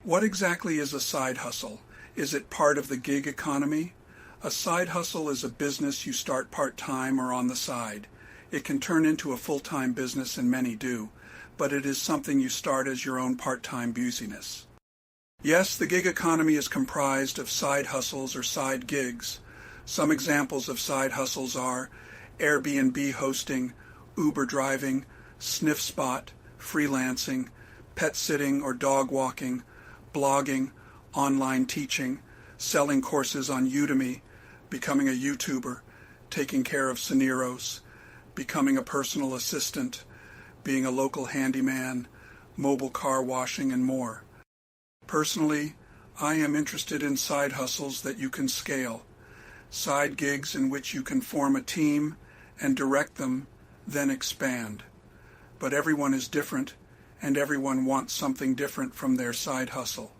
What exactly is a side hustle? Is it part of the gig economy? A side hustle is a business you start part-time or on the side. It can turn into a full-time business, and many do, but it is something you start as your own part-time busyness. Yes, the gig economy is comprised of side hustles or side gigs. Some examples of side hustles are Airbnb hosting, Uber driving, sniff spot, freelancing, pet sitting or dog walking, blogging, online teaching, selling courses on Udemy, becoming a YouTuber, taking care of seneros, becoming a personal assistant, being a local handyman, mobile car washing, and more. Personally, I am interested in side hustles that you can scale, side gigs in which you can form a team and direct them, then expand. But everyone is different, and everyone wants something different from their side hustle.